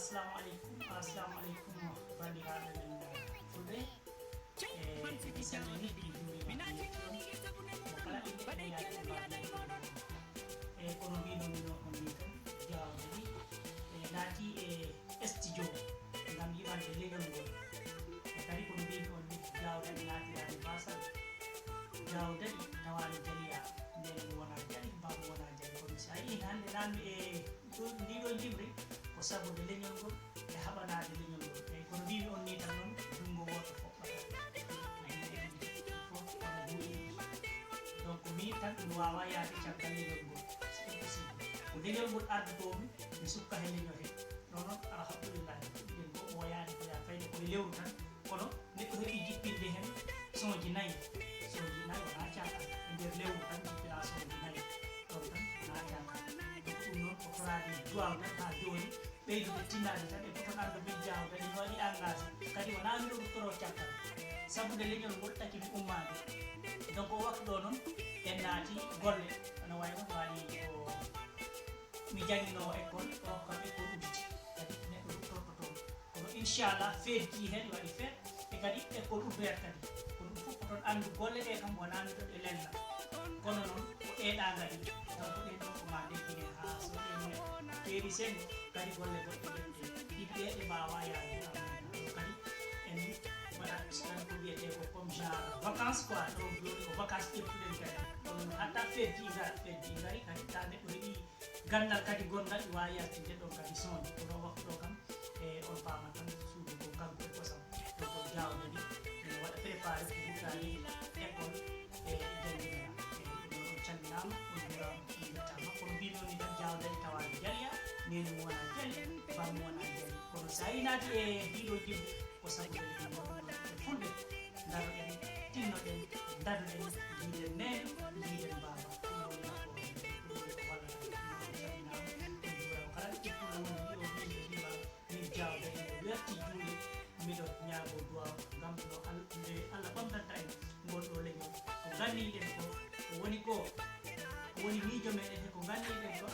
assalamu alaikum bandiraɓe men fulɓe mi salmini mi juurima mi yettiɗon mo kala ɓiɓɓe ene yaade e mbaɗi e kono mbinomino on ni tan jawdani naati e studio ngam yiɓande leñol ngol e kadi kono mbimi on ni jawdani naatirani basal jawdani tawani jaliya ndene mi wona jali mbamo wona jali kono si a yi hande nanmi e ndiɗo jimri ko sabude leñol ngol e haɓanade leñol ngol eyyi kono mbimi on ni tan noon jungo woto foɓɓata fof kono huuɗi donc mi tan mi wawa yaade caggal leñol ngol c'est impossible ko leñol ngol ardotomi mi sukka he leñol he non noon alhamdulillahi ɗen bo woyani ko ya fayde koye lewru tan kono neɗɗo heeɓi jippinde hen soji nayyi wona cakal e nder lewru tan jippira soji nayyi ɗon tan wona cakal ɗum noon ko torade duwawde ha joni ɓeydude tinnade tan e foton arde min jawdani mi waɗi engagé kadi wona miɗo ɗuttoro caggal sabude leñol ngol taki mi ummade donc o waktu ɗo noon en naati golle ana wayno waɗi ko mi jangguino école o kam école udditi kadi neɗɗo ɗuttorto toon kono inchallah feejji hen waɗi feet e kadi école ouvert kadi ko ɗum fof ko toon andu golle ɗe kam wona miɗo ɗe lella kono noon ko ɗeɗa gaɗi donc ɗen ɗon ko ma deggine ha so ɗen teeri sengo kadi golle goɗɗe ɗe ɗiɗɗe ɗe mbawa yaade kadi en waɗa tan ko wiyete ko comme genre vacance quoi donc joni ko vacance ƴettuɗen kadi kono hatta feejji gari kadi ta neɗɗo heeɓi gandal kadi gongal ɗi wawi yaltinde ɗon kadi sonde kono waktu ɗo kam e on pama tan suudu ko kanko e kosam donc jawdani ene waɗa préparé ko huttani école e jangguinoya e ɗum on calminama on jurama on yettama kono mbinoni tan jawdani tawani jaliya neni mo wona jali bammo wona jali kono sa yi naati e ɗiɗo jimɗe ko sabude ɗum gonɗon e fulɓe daroɗen tinnoɗen daduɗen jiiɗen nene jiiɗen baba ɗum woni nafoore ɗum woni ko wallata on calminama on jurama kala ƴettuɗo woni ɗiɗo yimɓe mbima min jawdani o werti juuɗe miɗo ñaago duwaw ngam no nde allah ɓamtanta en ngol ɗo leñol ko ganniɗen ko woni ko woni miijo meɗen he ko ganniɗen ko